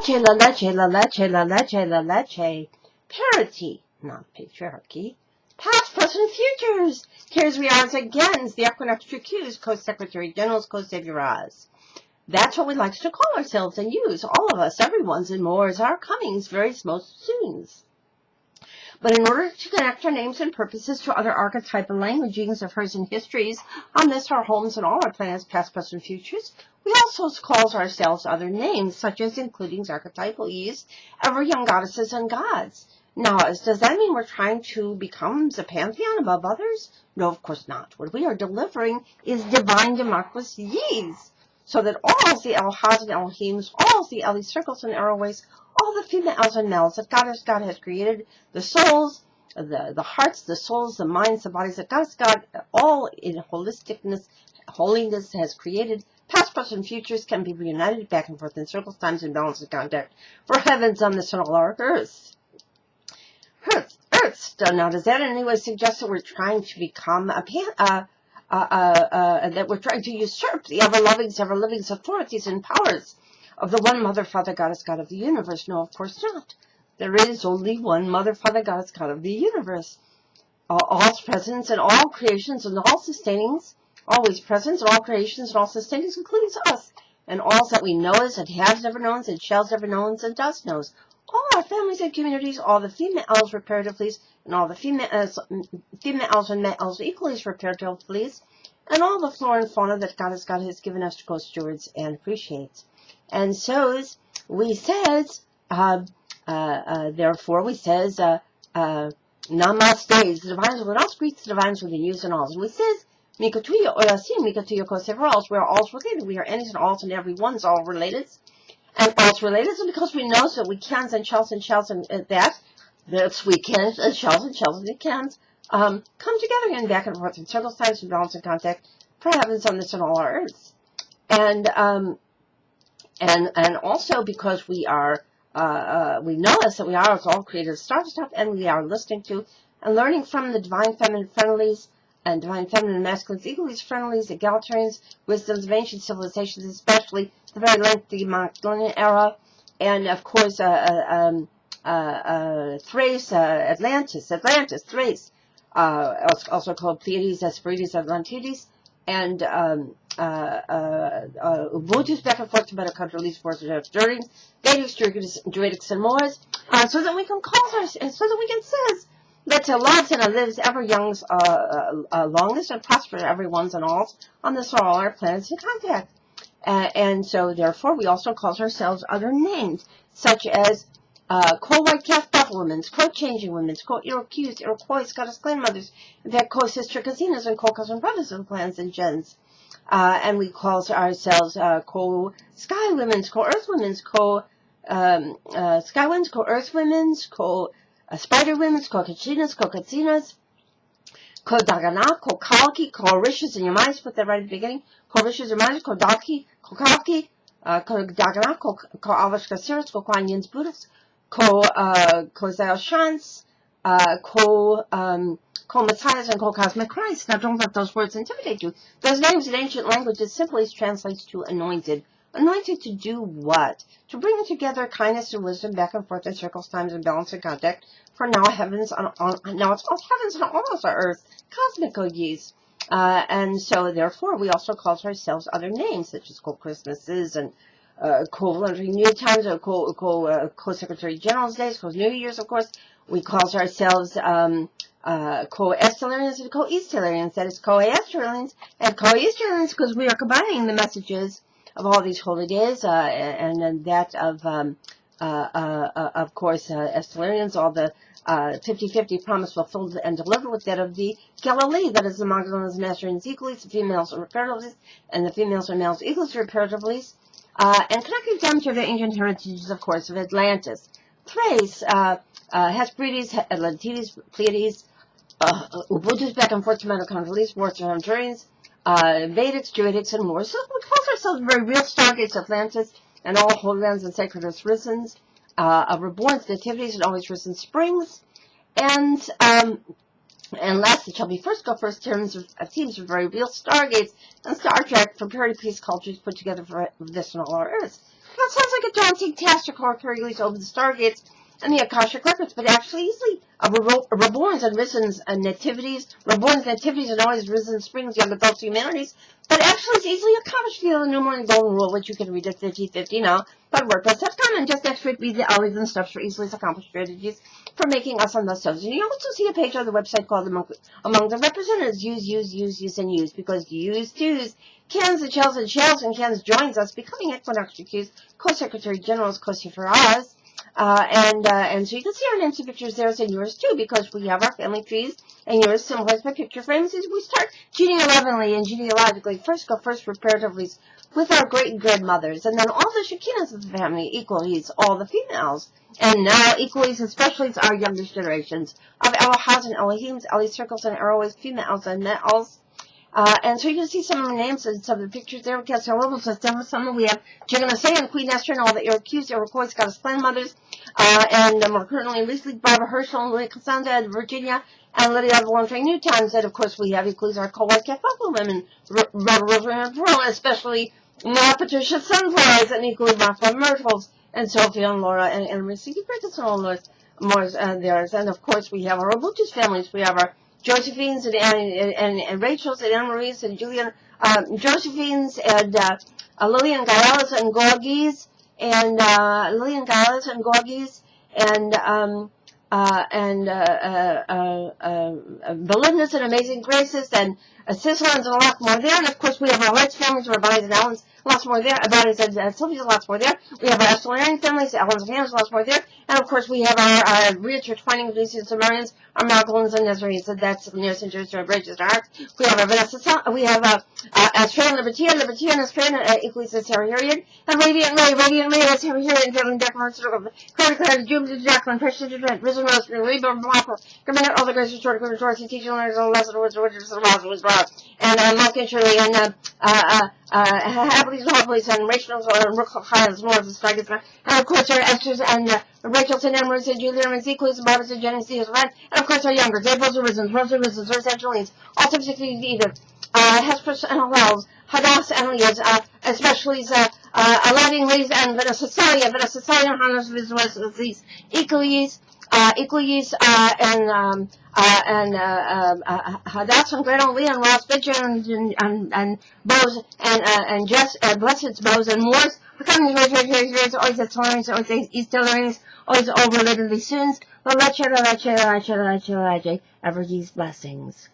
leche, la leche, la leche, la leche, la leche. Parity, not patriarchy. Past, present, futures. Here's we are again, the Equinoxtrueqsz, Co-Secretary General's Co-Savior's. That's what we like to call ourselves and use, all of us, everyone's and more, as our Comingsz, various most soons. But in order to connect our names and purposes to other archetypal languagings of hers and histories on this, our homes, and all our planets, past, present, futures, we also call ourselves other names, such as including archetypal ease, ever young goddesses and gods. Now, does that mean we're trying to become the pantheon above others? No, of course not. What we are delivering is divine democracies, so that all the Elhas and Elohims, all the Eli circles and arrowways, all the females and males that God has created, the souls, the hearts, the souls, the minds, the bodies that God, all in holisticness, holiness has created, past, present, futures can be reunited back and forth in circles, times, and balance and contact for heavens on this and all our earths. Now, does that in any way suggest that we're trying to become that we're trying to usurp the ever-lovings, ever-livings authorities and powers of the one Mother, Father, Goddess, God of the universe? No, of course not. There is only one Mother, Father, Goddess, God of the universe. All presence and all creations and all sustainings, always presence and all creations and all sustainings, includes us. And all that we know is, and has never known, and shall never known, and does knows. All our families and communities, all the females reparatively, and all the females and males equally reparatively, and all the flora and fauna that God has given us to co-stewards and appreciate. And so we says, therefore we says, namaste, the divines within us greets the divines within you and all. We says, Mikatuya Orasim, Mikatuya Koseveros, we are all related, we are any's and alls and everyone's all related. And all's related, and because we know that we cans and shells and that's we cans and shells and we cans, come together in back and forth in circles, times, and balance and contact for heavens on this and all our earths. And also because we are, we know this, that we are all created start stuff, and we are listening to and learning from the divine feminine friendlies and divine feminine masculines, equally friendlies, egalitarians, wisdoms of ancient civilizations, especially the very lengthy Magdalene era, and of course Thrace, Atlantis, Thrace, also called Pleiades, Hesperides, Atlantides, and Ubuntu's back and forth to better countries, forces, during Daydics, Druidics, and Moors, so that we can call us, and so that we can say that loves and lives ever young's longest and prosper everyone's and all on this or all our planets in contact. And so therefore we also call ourselves other names, such as co-white calf buffalo women's, co-changing women's, co-Iroquois, Scottish clan-mothers, in fact, co-sister casinas and co-cousin brothers of clans and gens. And we call ourselves co-sky women's, co-earth women's, co-sky women's, co-earth women's, spider women's, co-kachinas, co-dagana, co-kalki, co-rishas, and you might put that right at the beginning, co-rishas, you might, co-dalki, co-kalki, co-dagana, co-avashkasiras, co-kwanyans buddhists, co-zaoshans, co-messiahs, and co-Couszmic Chrisztsz. Now don't let those words intimidate you. Those names in ancient languages simply translates to anointed. Anointed to do what? To bring together kindness and wisdom back and forth in circles, times, and balance and contact for now heavens now it's all heavens and almost our earth, cosmic OGs. And so therefore we also call ourselves other names, such as co-Christmases and co-New Times, or co-Secretary General's Days, co-New Year's, of course. We call ourselves co-Estelarians and co-Eastelarians, that is co-Astralians and co-Easterlians, because we are combining the messages of all these holy days, and then that of course, Estelarians, all the 50-50 promise fulfilled and delivered with that of the Galilee, that is the Magdalene's master and equally, the females are reparatively, and the females and males equally reparatively, and connecting them to the ancient heritages, of course, of Atlantis, Thrace, Hesperides, Atlantides, Pleiades, Ubuntu's back and forth to mitochondrial warts and Hungarians, Vedics, Druidics, and more. So we call ourselves very real stargates, Atlantis, and all holy lands and sacred earths risens, reborns, nativities, and always risen springs. And last, it shall be first go first teams of very real stargates and Star Trek for parity, peace, cultures put together for this and all our earths. That sounds like a daunting task to call Hercules over the stargates and the Akashic records, but actually easily reborns and risens and nativities, reborns, nativities, and always risen springs, young adults, humanities, but actually it's easily accomplished via the New Morning Golden Rule, which you can read at 5050 now, but WordPress.com, and just next week be the always and stuff for easily accomplished strategies for making us on the stoves. And you also see a page on the website called Among the Representatives, use, and use, because use, cans and shells and cans joins us, becoming Equinoxtrueqsz Co-Secretary General's COCHRISTTS. And so you can see our names and pictures there and yours too, because we have our family trees and yours symbolized by picture frames. As we start genealogically and genealogically, first reparatively with our great-grandmothers, and then all the Shekinahs of the family, equally all the females, and now equally especially our youngest generations of Elohas and Elohims, Eli circles and arrows, females and males. And so you can see some of the names and some of the pictures there. We have some levels of some. We have Jigana and Queen Esther and all the Iroquois, Scottish clan mothers. And we're currently in Leasley, Barbara Herschel, and Louis Cassandra in Virginia, and Lydia of One New Times. And of course, we have equals our co-wife Catholic women, especially Patricia Sunflowers, and equally Martha Myrtles, and Sophia and Laura, and Mercedes Brickets, and all more theirs. And of course, we have our Obuchas families. We have our Josephines and Rachel's and Anne-Marie's and Julian, Josephines and Lillian Gaialas and Gorgies and Belinda's and Amazing Graces and Sislans and a lot more there. And of course we have our Lights families, our Bonnies and Allens, lots more there. Bonnies and Sylvia's, lots more there. We have our Estelarian families, Allens and Hannah's, lots more there. And of course we have our Richard Twining, Lucians and Marians, our Magdalens and Nazarenes, and that's near St. George, our Bridges and Arcs. We have our Vanessa, we have Australian Libertine, Australian, equally says Sarah Harriet, and Radiant Ray, that's Sarah Harriet, Jalen Declan, Claire, Jupiter, Jacqueline, Christian, Risen Rose, Reborn Blopper, Commander, all the graces, short, teaching learners, all lessons, words, and Malkin Shirley, and Happily, and Rachel's, and Rook Highlands, Morris, and of course our Esther's, and Rachel's, and Emerald's, and Julia, and Equals, and Barbara's, and Jenny's, and of course our younger, Dave Rose Risen, Rose Angelines, all 760 Edith, Hesperus and Hallels, Hadass and Leah's, especially Aladdin Lee's and Vanessa Salia, and Hannah's these Equalies, and Hadass and Gretel Lee and Ross Bitcher and Bose and Jess, Blessed's Bose and Morris, Comingsz, always at Torrance, always East Tolerance, always over literally soon. Leche, ever these blessings.